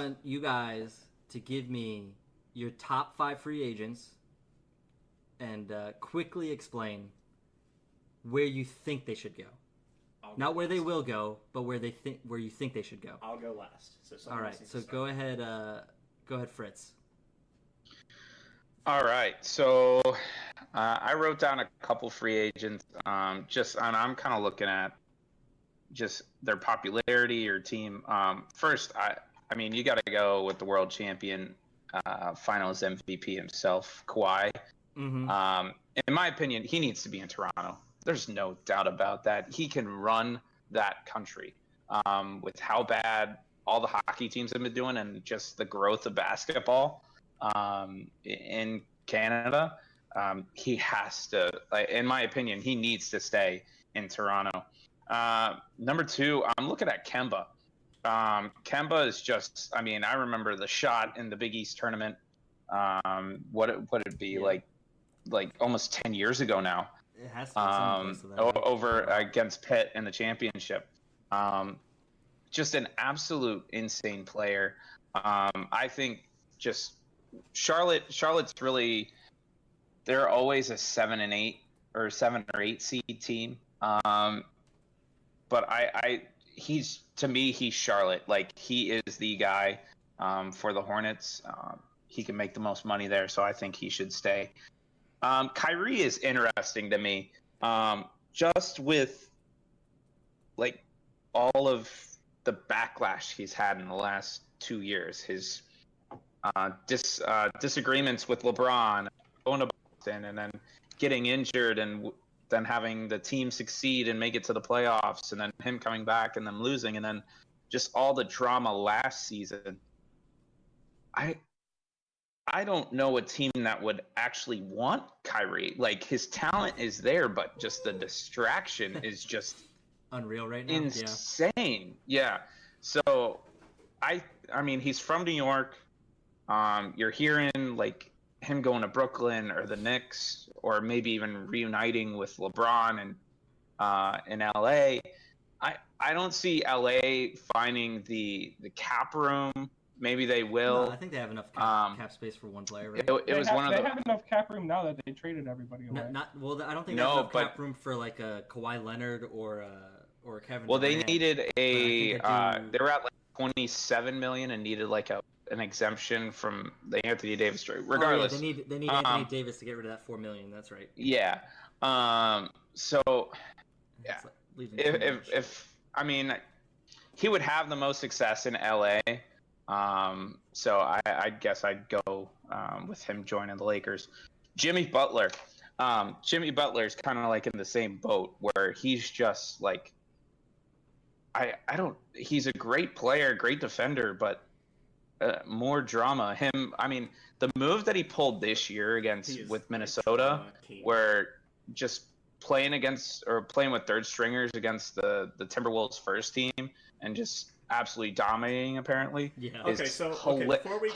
want you guys to give me your top 5 free agents and quickly explain where you think they should go. Not where they will go, but where you think they should go. I'll go last. All right, so go ahead, Fritz. All right, so I wrote down a couple free agents. I'm kind of looking at just their popularity or team. First, I mean, you got to go with the world champion, Finals MVP himself, Kawhi. Mm-hmm. In my opinion, he needs to be in Toronto. There's no doubt about that. He can run that country with how bad all the hockey teams have been doing and just the growth of basketball in Canada. He has to, in my opinion, he needs to stay in Toronto. Number 2, I'm looking at Kemba. Kemba is just, I mean, I remember the shot in the Big East tournament. What it'd be like almost 10 years ago now. It has to be something close to that, right? Over against Pitt in the championship. Just an absolute insane player. I think just Charlotte's really, they're always a 7 or 8 seed team. But he's Charlotte. Like, he is the guy for the Hornets. He can make the most money there, so I think he should stay. Kyrie is interesting to me, just with like all of the backlash he's had in the last 2 years, his disagreements with LeBron, going to Boston, and then getting injured, and then having the team succeed and make it to the playoffs, and then him coming back and them losing, and then just all the drama last season. I don't know a team that would actually want Kyrie. Like, his talent is there, but just the distraction is just unreal right now. Insane. Yeah. So I mean, he's from New York. You're hearing like him going to Brooklyn or the Knicks, or maybe even reuniting with LeBron and in LA. I don't see LA finding the cap room. Maybe they will. No, I think they have enough cap space for one player, right? They have enough cap room now that they traded everybody away. I don't think they have enough cap room for like a Kawhi Leonard or Kevin Well, Durant. they needed they were at like 27 million and needed like an exemption from the Anthony Davis trade. Regardless, they need Anthony Davis to get rid of that $4 million. That's right. Yeah. So yeah, if I mean, he would have the most success in LA. So I guess I'd go with him joining the Lakers. Jimmy Butler. Jimmy Butler's kind of like in the same boat where he's just like, he's a great player, great defender, but more drama. I mean, the move that he pulled this year with Minnesota, where just playing with third stringers against the Timberwolves first team and just absolutely dominating, apparently. Yeah. Okay, so hilarious before we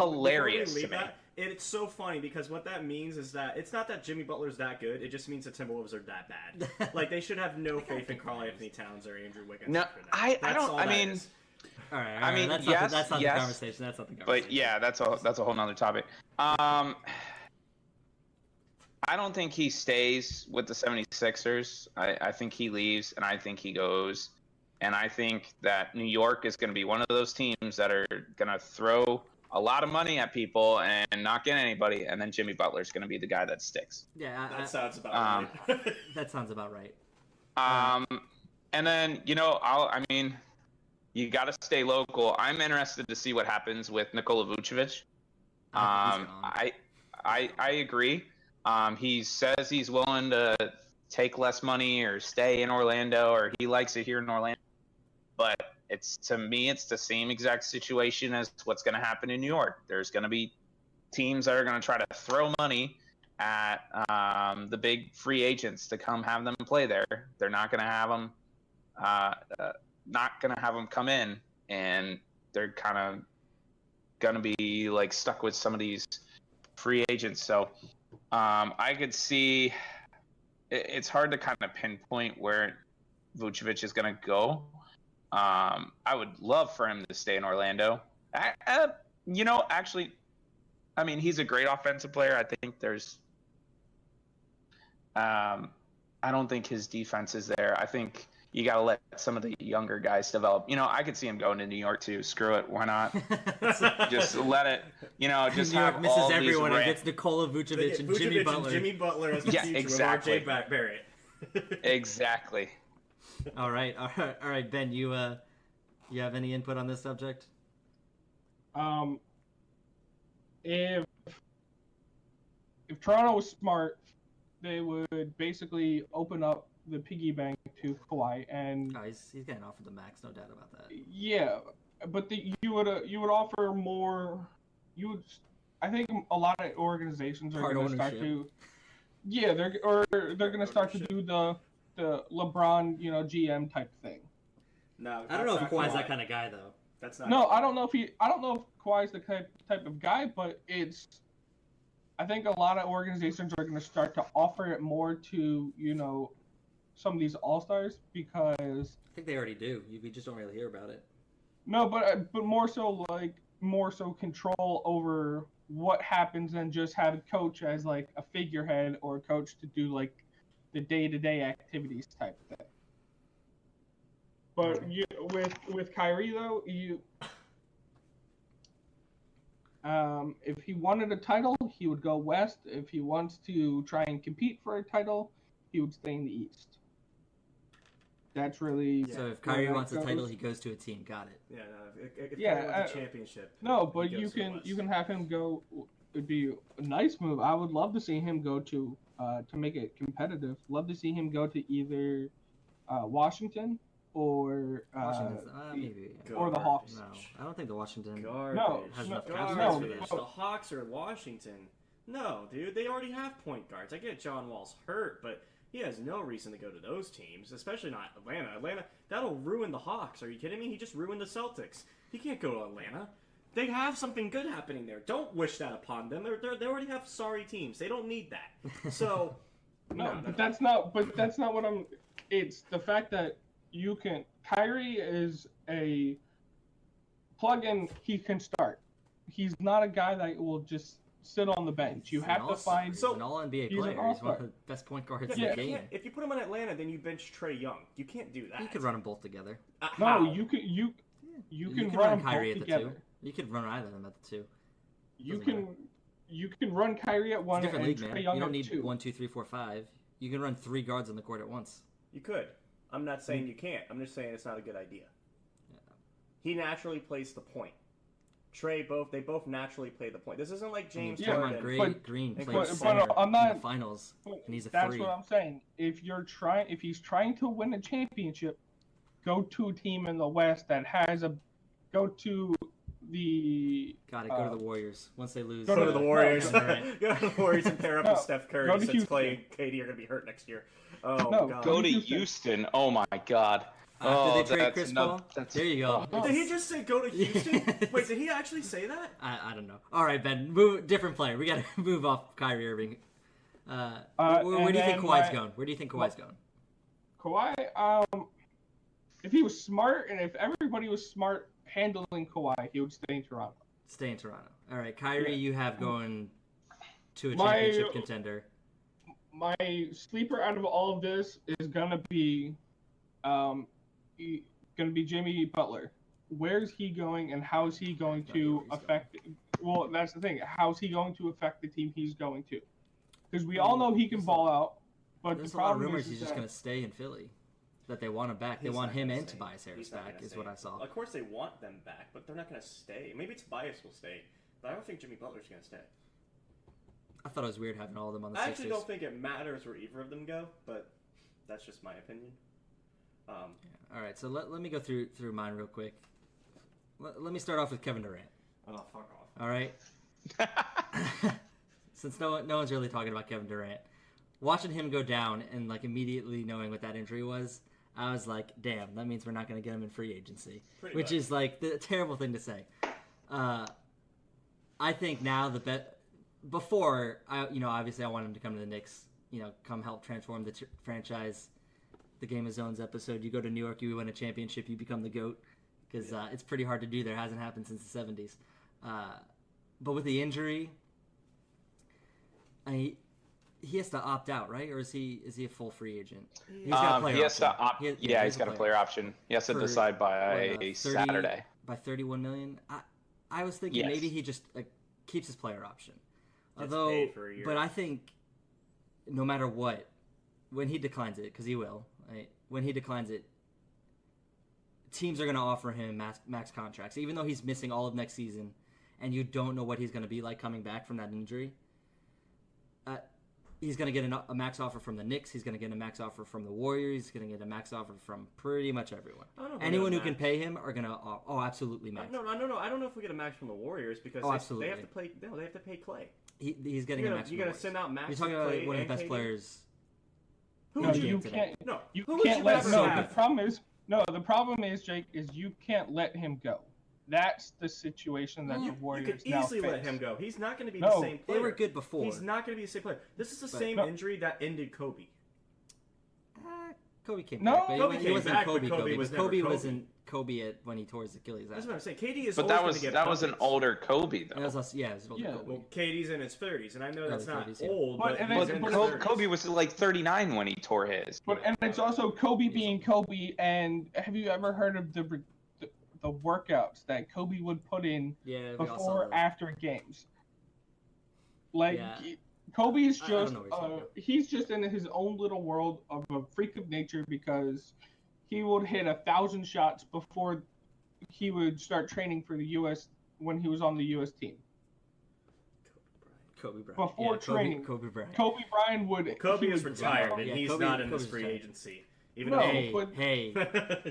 leave to me. that, it's so funny because what that means is that it's not that Jimmy Butler's that good. It just means the Timberwolves are that bad. Like, they should have no faith in Karl Anthony Towns or Andrew Wiggins. No, I don't. I mean, all right. I mean, that's yes, not the conversation. That's not the conversation. But yeah, that's a whole nother topic. I don't think he stays with the 76ers. I think he leaves, and I think he goes. And I think that New York is going to be one of those teams that are going to throw a lot of money at people and not get anybody. And then Jimmy Butler is going to be the guy that sticks. Yeah, that sounds about right. That sounds about right. And then, I mean, you got to stay local. I'm interested to see what happens with Nikola Vucevic. I agree. He says he's willing to take less money or stay in Orlando, or he likes it here in Orlando. But to me, it's the same exact situation as what's going to happen in New York. There's going to be teams that are going to try to throw money at the big free agents to come have them play there. They're not going to have them come in, and they're kind of going to be like stuck with some of these free agents. So I could see it's hard to kind of pinpoint where Vucevic is going to go. I would love for him to stay in Orlando. Actually, I mean, he's a great offensive player. I think there's, I don't think his defense is there. I think you got to let some of the younger guys develop. I could see him going to New York too. Screw it. Why not? Just let it, just New York have misses all everyone these and gets Nikola Vucevic and Jimmy Butler. Jimmy Butler as the future exactly. of RJ Barrett. Exactly. All right. Ben, you have any input on this subject? If Toronto was smart, they would basically open up the piggy bank to Kawhi, and he's getting offered the max, no doubt about that. Yeah, but you would offer more. I think a lot of organizations are going to start to. Yeah, they're going to start to do the LeBron, GM type thing. No, I don't know if Kawhi's that kind of guy though. That's not. No, I don't know if Kawhi's the type of guy, but I think a lot of organizations are going to start to offer it more to some of these all-stars, because I think they already do. We just don't really hear about it. No, but more so control over what happens than just have a coach as like a figurehead or a coach to do like the day-to-day activities type thing. But with Kyrie though, if he wanted a title, he would go west. If he wants to try and compete for a title, he would stay in the east. That's really. So if Kyrie wants a title, he goes to a team. Got it. Yeah, no, if Kyrie wants a championship. No, but you can have him go. It'd be a nice move. I would love to see him go to make it competitive. Love to see him go to either Washington or maybe. Or the Hawks. No, I don't think the Washington has enough garbage. cap space for this. The Hawks or Washington. No, dude, they already have point guards. I get John Wall's hurt, but he has no reason to go to those teams, especially not Atlanta. Atlanta, that'll ruin the Hawks. Are you kidding me? He just ruined the Celtics. He can't go to Atlanta. They have something good happening there. Don't wish that upon them. They already have sorry teams. They don't need that. So no, but that's not what I'm. It's the fact that you can. Kyrie is a plug-in. He can start. He's not a guy that will just sit on the bench. You have to find. He's an all-NBA player. He's one of the best point guards in the game. If you put him on Atlanta, then you bench Trae Young. You can't do that. You could run them both together. No, you can run Kyrie both at the together. 2. You could run either of them at the 2. You can run Kyrie at 1 and Trae Trae Young you don't at need 2. 1, 2, 3, 4, 5. You can run 3 guards on the court at once. You could. I'm not saying you can't. I'm just saying it's not a good idea. Yeah. He naturally plays the point. Trae they both naturally play the point. This isn't like James Harden. Green played but center I'm not, in the finals, and he's a That's 3. what I'm saying. If he's trying to win a championship, go to a team in the West that has go to the. Got it. Go to the Warriors once they lose. Go to the Warriors. No, go to the Warriors and pair up with Steph Curry since Clay and KD are going to be hurt next year. Oh God. Go to Houston. Oh my God. Did they trade Chris Paul? There you go. Did he just say go to Houston? Wait, did he actually say that? I don't know. All right, Ben. Different player. We got to move off Kyrie Irving. Where do you think Kawhi's going? Where do you think Kawhi's going? Kawhi, if he was smart and if everybody was smart handling Kawhi, he would stay in Toronto. Stay in Toronto. All right, Kyrie, you have going to a championship contender. My sleeper out of all of this is gonna be Jimmy Butler. Where's he going, and how is he going to affect? Well, that's the thing. How is he going to affect the team he's going to? Because we all know he can ball out, but there's the problem a lot of rumors is he's just going to stay in Philly. That they want him back. They want him and Tobias Harris back, is what I saw. Of course, they want them back, but they're not going to stay. Maybe Tobias will stay, but I don't think Jimmy Butler's going to stay. I thought it was weird having all of them on the Sixers. I actually don't think it matters where either of them go, but that's just my opinion. All right, so let me go through mine real quick. Let me start off with Kevin Durant. Oh, fuck off. All right. Since no one's really talking about Kevin Durant, watching him go down and like immediately knowing what that injury was, I was like, damn, that means we're not going to get him in free agency, which is like the terrible thing to say. I think now before obviously I want him to come to the Knicks, come help transform the franchise. The Game of Zones episode, you go to New York, you win a championship, you become the GOAT. because it's pretty hard to do. There hasn't happened since the 70s. But with the injury, he has to opt out, right? Or is he a full free agent? He's got a player he has option. to opt. He's got a player option. He has to decide by 30, Saturday. By 31 million. I was thinking maybe he just keeps his player option. Although, paid for a year. but I think no matter what, when he declines it, because he will, right? When he declines it, teams are going to offer him max contracts, even though he's missing all of next season, and you don't know what he's going to be like coming back from that injury. He's going to get a max offer from the Knicks. He's going to get a max offer from the Warriors. He's going to get a max offer from pretty much everyone. Anyone who can pay him are going to absolutely max. No. I don't know if we get a max from the Warriors because they have to play. No, they have to pay Clay. He's getting a max. You got to send out max. You're talking about Clay one of the best KD? players. No, you can't. No, You who would can't you let. rather No, have? the problem is, Jake, is you can't let him go. That's the situation that the You Warriors could now easily face. let him go. He's not going to be No, the same player. They were good before. He's not going to be the same player. This is the same No. injury that ended Kobe. Kobe came No, back. But Kobe he came wasn't back, but Kobe. Kobe was never Kobe Kobe. wasn't Kobe when he tore his Achilles. That's what I'm saying. KD is But always going to get that was an buckets. older Kobe though. It was also, it was older Yeah, Kobe. Well, KD's in his 30s, and I know that's Early not 30s, yeah. old, But- but and he's it's- in his But 30s. Kobe was like 39 when he tore his. And it's also Kobe being Kobe. And have you ever heard of the workouts that Kobe would put in Yeah, we all saw before, that. after games? Like, Yeah. Kobe is I don't just know what you're talking about. he's just in his own little world of a freak of nature because he would hit 1,000 shots before he would start training for the U.S. when he was on the U.S. team. Kobe Bryant. Before training. Kobe Bryant. Kobe Bryant would. Kobe he is would- retired, and Yeah, he's Kobe- not in Kobe's this free retired. agency. Even No, though Hey, but- hey,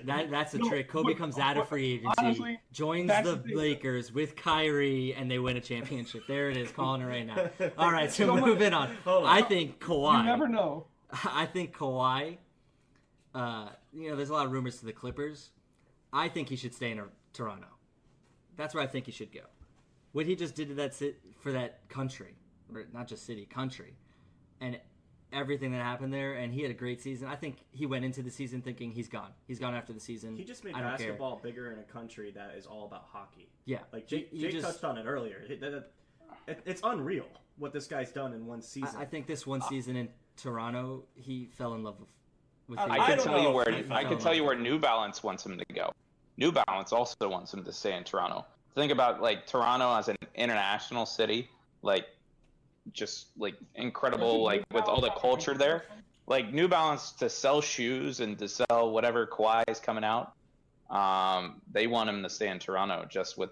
that's a No, trick. Kobe but- comes out of but free agency, honestly, joins that's the the thing. Lakers with Kyrie, and they win a championship. There it is, calling it right now. All right, so So moving on. Hold on. I think Kawhi. You never know. I think Kawhi. There's a lot of rumors to the Clippers. I think he should stay in Toronto. That's where I think he should go. What he just did to for that country, or not just city, country, and everything that happened there, and he had a great season. I think he went into the season thinking he's gone. He's gone after the season. he just made I don't care. basketball bigger in a country that is all about hockey. Yeah, Like Jake He just- touched on it earlier. It's unreal what this guy's done in one season. I think this one season in Toronto, he fell in love with the I I can don't tell you know where if he I can tell you where New Balance wants him to go. New Balance also wants him to stay in Toronto. Think about like Toronto as an international city, like just like incredible, like with all the culture there. Like New Balance to sell shoes and to sell whatever Kawhi is coming out. They want him to stay in Toronto just with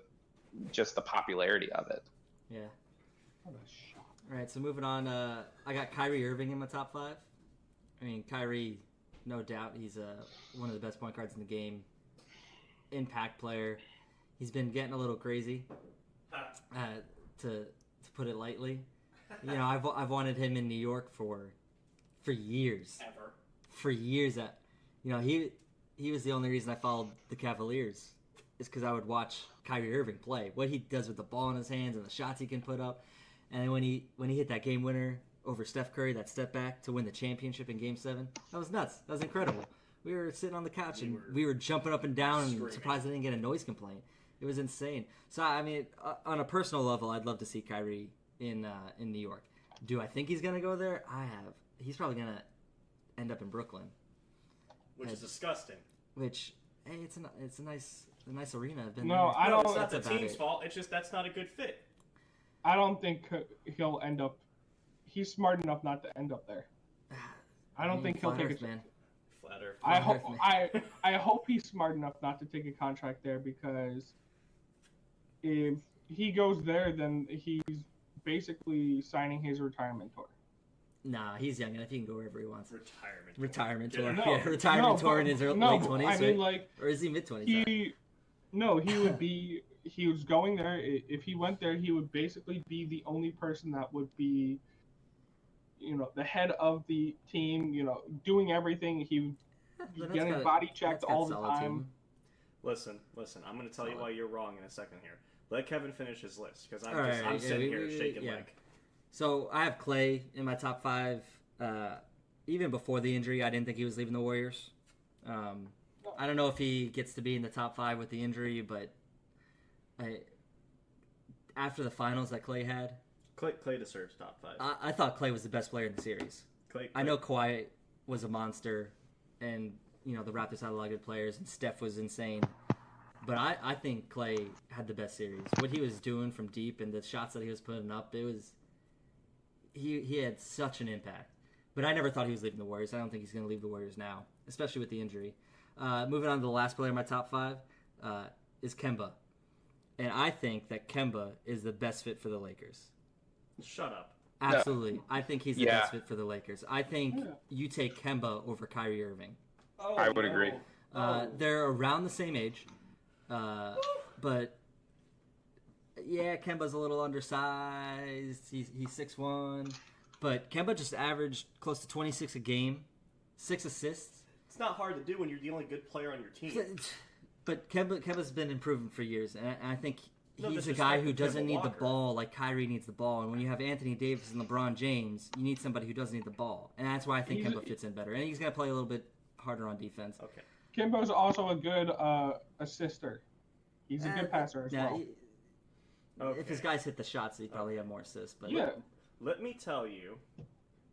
just the popularity of it. Yeah. All right, so moving on. I got Kyrie Irving in my top 5. I mean, Kyrie, no doubt, he's one of the best point guards in the game. Impact player. He's been getting a little crazy, to put it lightly. You know, I've wanted him in New York for years. Ever. For years. He was the only reason I followed the Cavaliers. Is because I would watch Kyrie Irving play. What he does with the ball in his hands and the shots he can put up. And then when he hit that game winner over Steph Curry, that step back to win the championship in Game 7, that was nuts. That was incredible. We were sitting on the couch and we were jumping up and down and screaming. surprised I didn't get a noise complaint. It was insane. So, I mean, on a personal level, I'd love to see Kyrie in New York. Do I think he's going to go there? He's probably going to end up in Brooklyn. Which is disgusting. Which, hey, it's a nice arena. I've been No, there. I don't- It's not That's the about team's it. fault. It's just that's not a good fit. I don't think he'll end up. He's smart enough not to end up there. I don't think he'll Flat take Earth, it. man. Flat Earth. I Flat hope Earth, I hope he's smart enough not to take a contract there because if he goes there, then he's basically signing his retirement tour. Nah, he's young enough. He can go wherever he wants. Retirement. Tour. Yeah. Yeah, retirement tour in his late 20s, I right? mean, like Or is he mid-20s? he would be. He was going there. If he went there, he would basically be the only person that would be, the head of the team. Doing everything. He would be getting body checked all the time. Listen. I'm going to tell you why you're wrong in a second here. Let Kevin finish his list because I'm All right, I'm yeah, sitting here shaking yeah. like. So I have Clay in my top 5. Even before the injury, I didn't think he was leaving the Warriors. I I don't know if he gets to be in the top 5 with the injury, but after the finals that Clay had, Clay deserves top 5. I thought Clay was the best player in the series. Clay. I know Kawhi was a monster, and the Raptors had a lot of good players, and Steph was insane. But I think Clay had the best series. What he was doing from deep and the shots that he was putting up, he had such an impact. But I never thought he was leaving the Warriors. I don't think he's going to leave the Warriors now, especially with the injury. Moving on to the last player in my top 5 is Kemba. And I think that Kemba is the best fit for the Lakers. Shut up. Absolutely. No. I think he's the best fit for the Lakers. I think you take Kemba over Kyrie Irving. Oh, I would agree. They're around the same age. But yeah, Kemba's a little undersized. He's 6'1", but Kemba just averaged close to 26 a game, 6 assists. It's not hard to do when you're the only good player on your team. But Kemba's been improving for years, and I think he's a guy who doesn't need the ball like Kyrie needs the ball. And when you have Anthony Davis and LeBron James, you need somebody who doesn't need the ball, and that's why I think Kemba fits in better. And he's gonna play a little bit harder on defense. Okay. Kemba's also a good assister. He's a good passer as well. If his guys hit the shots, he'd probably have more assists. But yeah. Let me tell you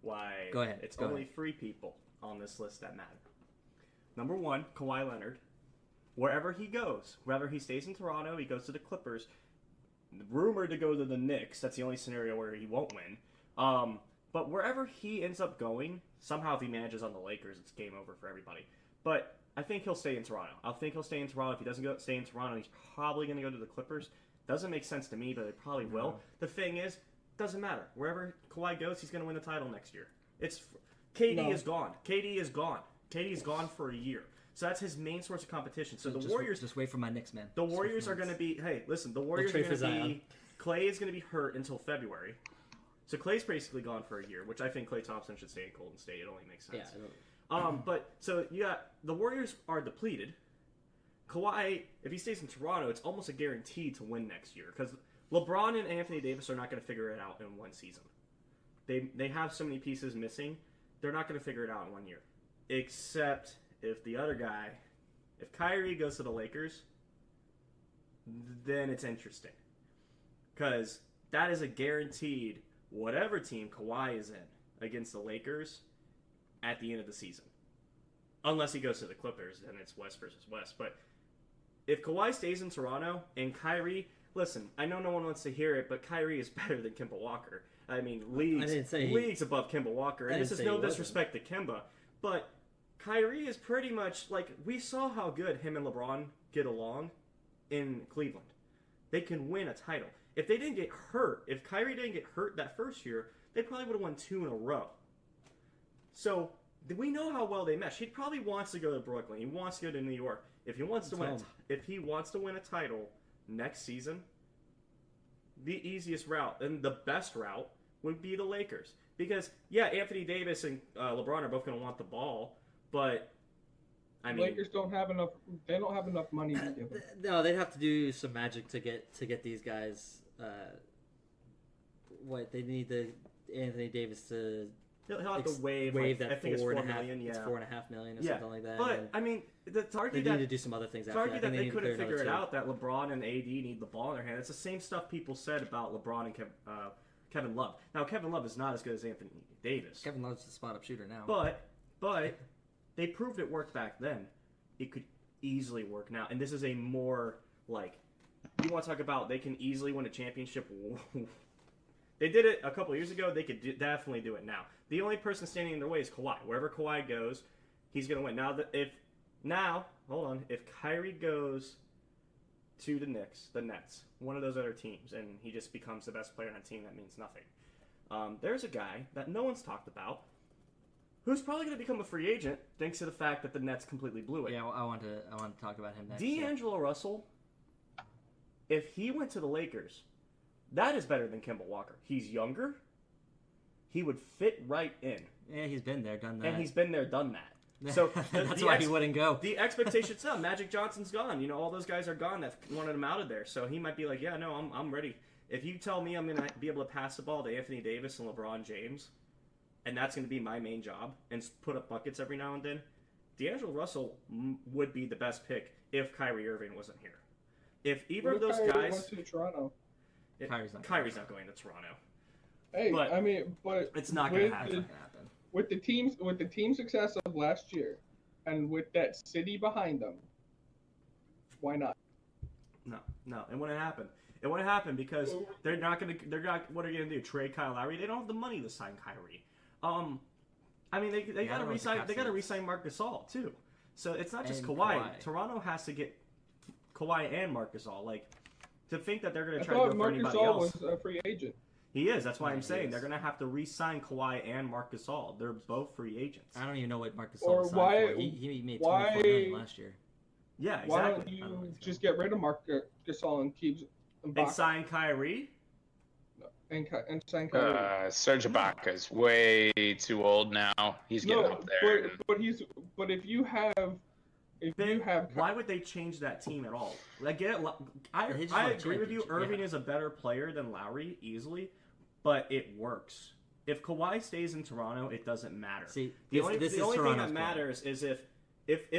why Go ahead. It's only 3 people on this list that matter. Number 1, Kawhi Leonard. Wherever he goes, whether he stays in Toronto, he goes to the Clippers, rumored to go to the Knicks. That's the only scenario where he won't win. But wherever he ends up going, somehow if he manages on the Lakers, it's game over for everybody. But I think he'll stay in Toronto. I think he'll stay in Toronto. If he doesn't stay in Toronto, he's probably going to go to the Clippers. Doesn't make sense to me, but it probably will. The thing is, doesn't matter. Wherever Kawhi goes, he's going to win the title next year. KD is gone. KD is gone. KD's gone for a year. So that's his main source of competition. So the Warriors... Just wait for my Knicks, man. The Warriors are going to be... Hey, listen. The Warriors are going to be... Clay is going to be hurt until February. So Clay's basically gone for a year, which I think Klay Thompson should stay in Golden State. It only makes sense. Yeah. But, so, you got... The Warriors are depleted. Kawhi, if he stays in Toronto, it's almost a guarantee to win next year. Because LeBron and Anthony Davis are not going to figure it out in one season. They have so many pieces missing. They're not going to figure it out in 1 year. Except... if the other guy, if Kyrie goes to the Lakers, then it's interesting. Because that is a guaranteed whatever team Kawhi is in against the Lakers at the end of the season. Unless he goes to the Clippers, then it's West versus West. But if Kawhi stays in Toronto and Kyrie, listen, I know no one wants to hear it, but Kyrie is better than Kemba Walker. I mean, leagues above Kemba Walker. And this is no disrespect to Kemba, but Kyrie is pretty much like, we saw how good him and LeBron get along in Cleveland. They can win a title. If they didn't get hurt, if Kyrie didn't get hurt that first year, they probably would have won 2 in a row. So we know how well they mesh. He probably wants to go to Brooklyn. He wants to go to New York. If he wants to win a title next season, the easiest route and the best route would be the Lakers. Because Anthony Davis and LeBron are both going to want the ball. But I mean, Lakers don't have enough. They don't have enough money to give them. No, they'd have to do some magic to get these guys. They need the Anthony Davis to. He'll have to waive that. I think it's $4 million. It's $4.5 million or something like that. But I mean, it's argue they need to do some other things. It's argued that they couldn't figure it out. That LeBron and AD need the ball in their hand. It's the same stuff people said about LeBron and Kevin Love. Now Kevin Love is not as good as Anthony Davis. Kevin Love's a spot up shooter now. But they proved it worked back then. It could easily work now. And this is a more, like, you want to talk about they can easily win a championship. They did it a couple years ago. They could definitely do it now. The only person standing in their way is Kawhi. Wherever Kawhi goes, he's going to win. If Kyrie goes to the Knicks, the Nets, one of those other teams, and he just becomes the best player on a team, that means nothing. There's a guy that no one's talked about who's probably going to become a free agent thanks to the fact that the Nets completely blew it. Yeah, I want to talk about him next. D'Angelo Russell, if he went to the Lakers, that is better than Kemba Walker. He's younger. He would fit right in. Yeah, he's been there, done that. And he's been there, done that. So that's why he wouldn't go. The expectation's up. Magic Johnson's gone. You know, all those guys are gone that wanted him out of there. So he might be like, yeah, no, I'm ready. If you tell me I'm going to be able to pass the ball to Anthony Davis and LeBron James, and that's going to be my main job, and put up buckets every now and then, D'Angelo Russell would be the best pick if Kyrie Irving wasn't here. If either of What if those Kyrie guys, went to Toronto? Kyrie's not going to Toronto. Hey, But I mean, but It's not going with to happen. with the team success of last year, and with that city behind them, why not? No, it wouldn't happen. It wouldn't happen because they're not. What are you gonna do? Trade Kyle Lowry? They don't have the money to sign Kyrie. I mean, they gotta resign. They gotta resign Marc Gasol too. So it's not just Kawhi. Toronto has to get Kawhi and Marc Gasol. Like, to think that they're gonna try to go for anybody else. Was a free agent. He is. That's why I'm saying they're gonna have to re-sign Kawhi and Marc Gasol. They're both free agents. I don't even know what Marc Or Gasol signed why- for. He made $24 million last year. Yeah, exactly. Why don't you just get rid of Marc Gasol and keep And sign Kyrie? and sign Kyrie? Serge Ibaka is way too old now. He's getting up there. But if you have Why would they change that team at all? Like, I They just agree want a with you. championship, Irving yeah. is a better player than Lowry easily, but it works. If Kawhi stays in Toronto, it doesn't matter. See, the this only is thing that Toronto's matters is if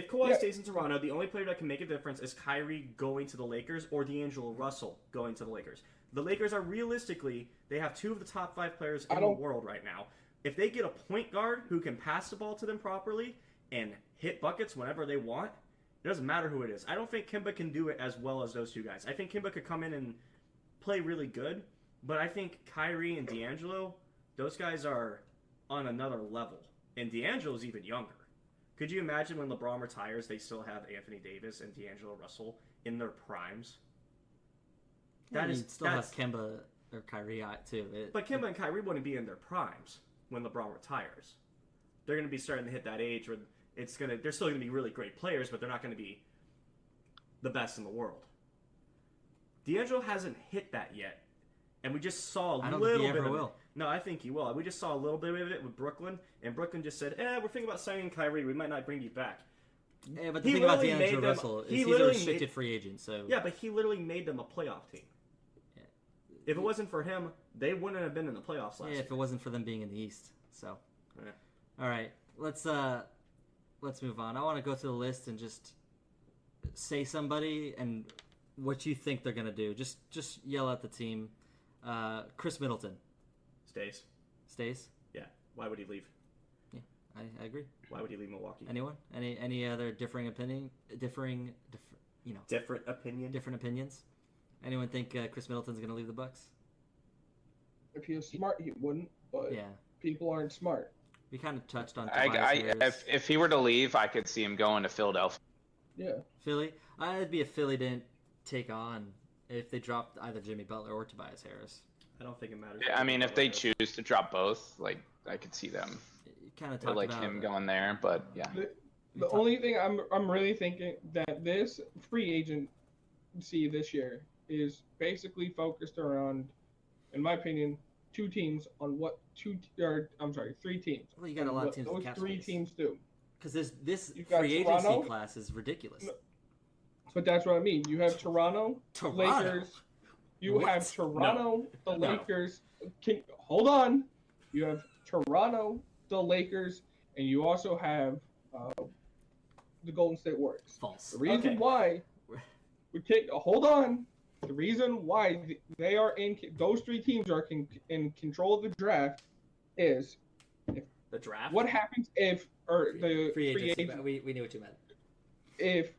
Kawhi stays in Toronto, the only player that can make a difference is Kyrie going to the Lakers or D'Angelo Russell going to the Lakers. The Lakers are realistically, they have two of the top 5 players in the world right now. If they get a point guard who can pass the ball to them properly and hit buckets whenever they want, it doesn't matter who it is. I don't think Kemba can do it as well as those two guys. I think Kemba could come in and play really good, but I think Kyrie and D'Angelo, those guys are on another level. And D'Angelo's even younger. Could you imagine when LeBron retires, they still have Anthony Davis and D'Angelo Russell in their primes? Still have Kemba or Kyrie out too. But Kemba and Kyrie wouldn't be in their primes when LeBron retires. They're going to be starting to hit that age where they're still going to be really great players, but they're not going to be the best in the world. D'Angelo hasn't hit that yet, and we just saw a little bit of it. No, I think he will. We just saw a little bit of it with Brooklyn, and Brooklyn just said, we're thinking about signing Kyrie. We might not bring you back. Yeah, but the thing about D'Angelo Russell is he's a restricted free agent. So yeah, but he literally made them a playoff team. Yeah. If it wasn't for him, they wouldn't have been in the playoffs last year. If it wasn't for them being in the East. So, yeah. All right, let's move on. I want to go through the list and just say somebody and what you think they're gonna do. Just yell at the team. Chris Middleton stays. Yeah. Why would he leave? Yeah, I agree. Why would he leave Milwaukee? Anyone? Any other differing opinion? Different opinions? Anyone think Chris Middleton's gonna leave the Bucks? If he was smart, he wouldn't. But yeah, people aren't smart. We kind of touched on. If he were to leave, I could see him going to Philadelphia. Yeah. Philly. I'd be if Philly didn't take on if they dropped either Jimmy Butler or Tobias Harris. I don't think it matters. I mean, if they choose to drop both, like I could see them. Kind of talked about him going there, but yeah. The only thing I'm really thinking that this free agency this year is basically focused around, in my opinion, three teams. Well, you got a lot of teams. Those three teams do. Because this free agency class is ridiculous. No, but that's what I mean. You have Toronto. Lakers. You have Toronto, the Lakers. Hold on. You have Toronto, the Lakers, and you also have the Golden State Warriors. False. The reason why hold on. The reason why they are those three teams are in control of the draft is the draft. What happens if the free agency? We knew what you meant. If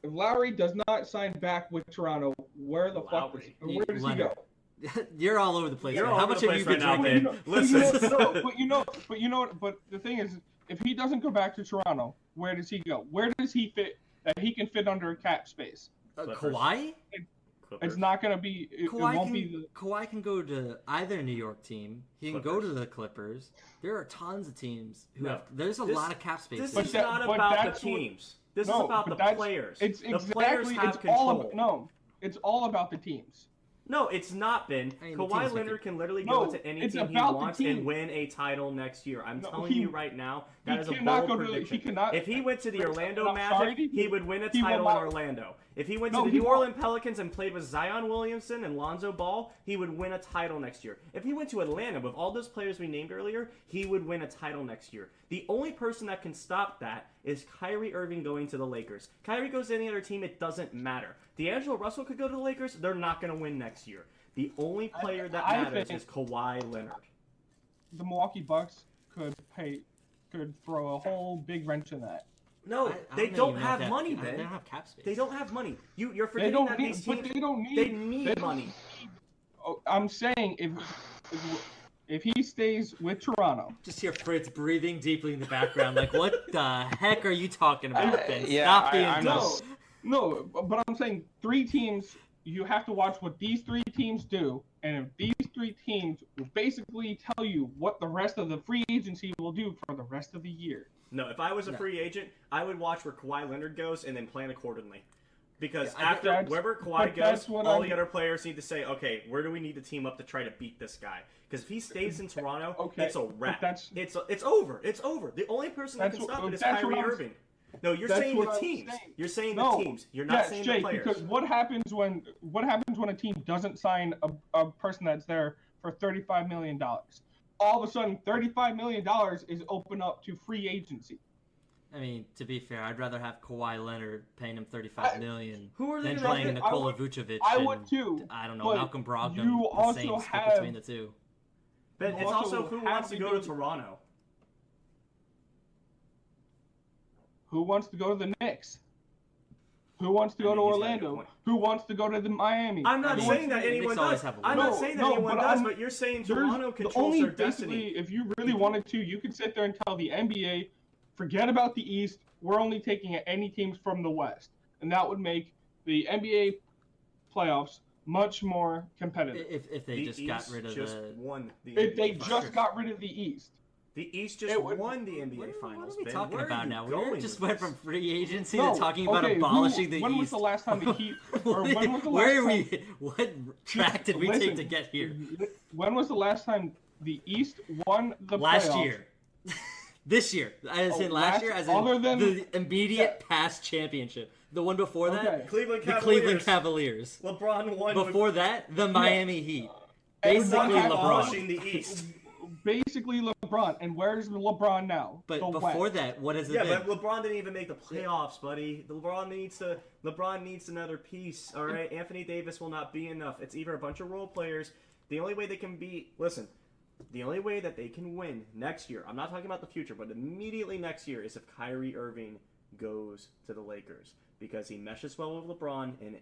Lowry does not sign back with Toronto, where does he go? You're all over the place. How much have you been drinking? Listen. But the thing is, if he doesn't go back to Toronto, where does he go? Where does he fit that he can fit under cap space? Kawhi? It's not going to be. Kawhi can go to either New York team. He can go to the Clippers. There are tons of teams who have. There's a lot of cap space. This is not about the teams. This is about the players. It's the players have control. It's all about the teams. No, it's not been. Kawhi Leonard can literally go to any team he wants and win a title next year. I'm telling you right now, that is a bold prediction. If he went to the Orlando Magic, he would win a title in Orlando. If he went No, to the he New won't. Orleans Pelicans and played with Zion Williamson and Lonzo Ball, he would win a title next year. If he went to Atlanta with all those players we named earlier, he would win a title next year. The only person that can stop that is Kyrie Irving going to the Lakers. Kyrie goes to any other team, it doesn't matter. D'Angelo Russell could go to the Lakers, they're not going to win next year. The only player that I matters think- is Kawhi Leonard. The Milwaukee Bucks could throw a whole big wrench in that. No, I they even don't know have if money, They Ben. don't have cap space. They don't have money. You're They forgetting don't that need, these but teams they don't need. they need they don't money. need- Oh, I'm saying if he stays with Toronto, Just hear Fritz breathing deeply in the background, like, what the heck are you talking about, Ben? yeah, Stop being I'm dumb. just- no, but I'm saying 3 teams. You have to watch what these 3 teams do, and if these 3 teams will basically tell you what the rest of the free agency will do for the rest of the year. No, if I was a No. free agent, I would watch where Kawhi Leonard goes and then plan accordingly. Because Yeah, I after that's- wherever Kawhi but that's goes, what all I'm- the other players need to say, okay, where do we need to team up to try to beat this guy? Because if he stays in Toronto, Okay, it's a but wrap. that's- It's over. It's over. The only person that That's can what- stop it is that's Kyrie what I'm- Irving. No, you're that's saying what the I'm teams. saying. You're saying No. the teams. You're not Yes, saying Jake, the players. because what happens when a team doesn't sign a person that's there for $35 million? All of a sudden, $35 million is open up to free agency. I mean, to be fair, I'd rather have Kawhi Leonard paying him $35 million Who are they than gonna playing get? Nikola Vucevic. I and, would too, I don't know, but Malcolm Brogdon. you the also same split have- between the two. But You it's also also who have wants to to go to do- Toronto. Who wants to go to the Knicks? Who wants to go to he's got a good Orlando? point. Who wants to go to the Miami? I'm not I mean, saying that the anyone Knicks always does. have a I'm winner. not saying that No, anyone but does, I'm- but you're saying There's Toronto the controls only their destiny. basically, if you really wanted to, you could sit there and tell the NBA, forget about the East. We're only taking any teams from the West, and that would make the NBA playoffs much more competitive. If they The just East got rid of just the... won the If they NBA just Finals. got rid of the East, The East just It would- won the NBA What Finals. are we Ben. talking Where are about you now? going We just with went this? from free agency No, to talking about okay, abolishing the when East. was the last time the Heat? Or when was the last Where are time? we? What track did we Listen, take to get here? When was the last time the East won the Last playoffs? year. This year. As Oh, in last year, as in other than- the immediate past championship. The one before that, Okay. Cleveland the Cavaliers. Cleveland Cavaliers. LeBron won. Before that, the Miami Heat. And Basically what abolishing LeBron. the East. Basically LeBron. And where's LeBron now? But The before West. that, what has it Yeah, been? but LeBron didn't even make the playoffs, buddy. LeBron needs another piece. All right, Anthony Davis will not be enough. It's either a bunch of role players. The only way they can be the only way that they can win next year. I'm not talking about the future, but immediately next year is if Kyrie Irving goes to the Lakers because he meshes well with LeBron and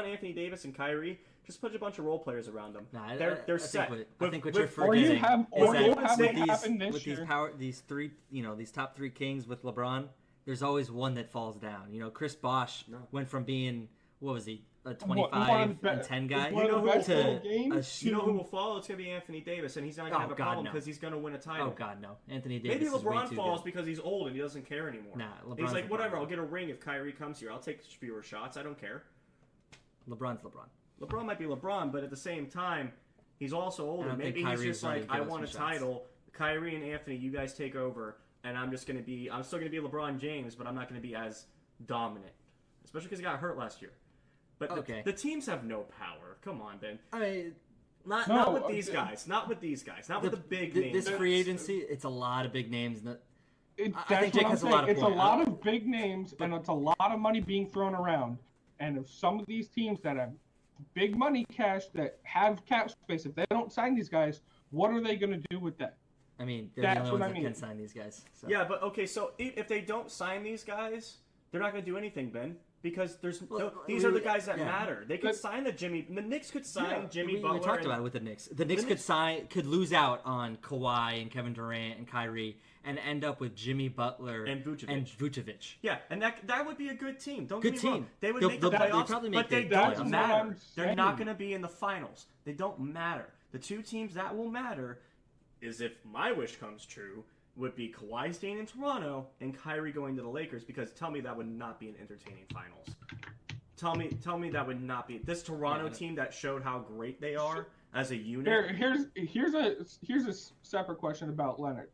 Anthony Davis, and Kyrie. Just put a bunch of role players around them. Nah, They're I set. think what With- you're with- Or you forgetting have- is or that you have with what these, happened this with these year. these three, these top 3 kings with LeBron, there's always one that falls down. Chris Bosh No. went from being, what was he, a One of 25 the and be- 10 guy one of the You know best who- little to games. a You know who shoe. will fall? It's gonna be Anthony Davis, and he's not gonna Oh, have a God, problem no. because he's gonna win a title. Oh God, no! Anthony Davis Maybe is way LeBron too falls good. because he's old and he doesn't care anymore. Nah, He's LeBron's like, LeBron. whatever, I'll get a ring if Kyrie comes here. I'll take fewer shots. I don't care. LeBron's LeBron. LeBron might be LeBron, but at the same time, he's also older. don't think Maybe he's Kyrie's just ready like, to give I us want a some shots. title. Kyrie and Anthony, you guys take over, and I'm still gonna be LeBron James, but I'm not gonna be as dominant, especially because he got hurt last year. But Okay. the teams have no power. Come on, Ben. I mean, Not No, with these okay. guys. Not with these guys. Not with the big names. this free agency, it's a lot of big names. That, I That's think what Jake I'm has a saying. lot of It's a point. lot of big names, and it's a lot of money being thrown around. And if some of these teams that have big money cash that have cap space, if they don't sign these guys, what are they going to do with that? I mean, they're That's the only what ones I that mean. can sign these guys. So. Yeah, but okay, so if they don't sign these guys, they're not going to do anything, Ben, because these are the guys that yeah. matter. They could But- sign the Knicks could sign Yeah, Jimmy we Butler. talked and- about it with the Knicks. The Knicks could lose out on Kawhi and Kevin Durant and Kyrie and end up with Jimmy Butler And Vucevic. Yeah, and that would be a good team. Don't Good get me wrong. team. They would They'll- make the they'll- playoffs, they'll probably make but they the don't playoffs. That's what matter. I'm They're not saying. going to be in the finals. They don't matter. The two teams that will matter is if my wish comes true would be Kawhi staying in Toronto and Kyrie going to the Lakers, because tell me that would not be an entertaining finals. Tell me that would not be this Toronto team that showed how great they are as a unit. Here's a separate question about Leonard.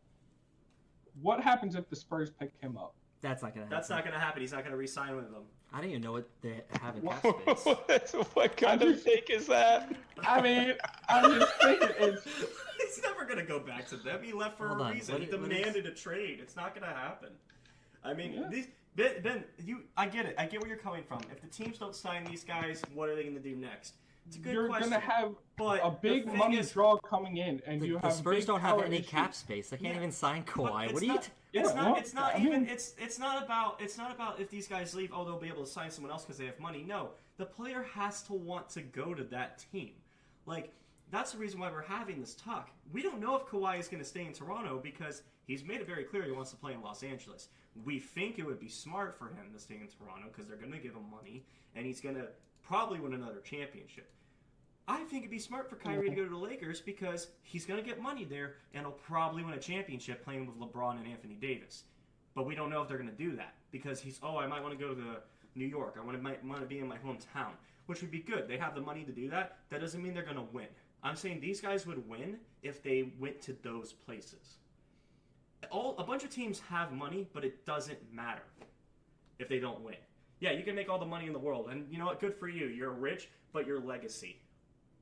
What happens if the Spurs pick him up? That's not gonna happen. That's not going to happen. He's not going to re-sign with them. I don't even know what they have in cap space. What kind of take is that? I mean, I'm just thinking it's. He's never going to go back to them. He left for a reason. He demanded a trade. It's not going to happen. I mean, these Ben, I get it. I get where you're coming from. If the teams don't sign these guys, what are they going to do next? It's a good question. You're going to have a big money draw coming in, and you have the Spurs don't have any issues. cap space. They can't even sign Kawhi. What are you? It's not about if these guys leave. Oh, they'll be able to sign someone else because they have money. No, the player has to want to go to that team. Like that's the reason why we're having this talk. We don't know if Kawhi is going to stay in Toronto because he's made it very clear he wants to play in Los Angeles. We think it would be smart for him to stay in Toronto because they're going to give him money and he's going to probably win another championship. I think it'd be smart for Kyrie to go to the Lakers because he's going to get money there and he'll probably win a championship playing with LeBron and Anthony Davis. But we don't know if they're going to do that because I might want to go to New York. I want to be in my hometown, which would be good. They have the money to do that. That doesn't mean they're going to win. I'm saying these guys would win if they went to those places. A bunch of teams have money, but it doesn't matter if they don't win. Yeah, you can make all the money in the world, and you know what? Good for you. You're rich, but your legacy.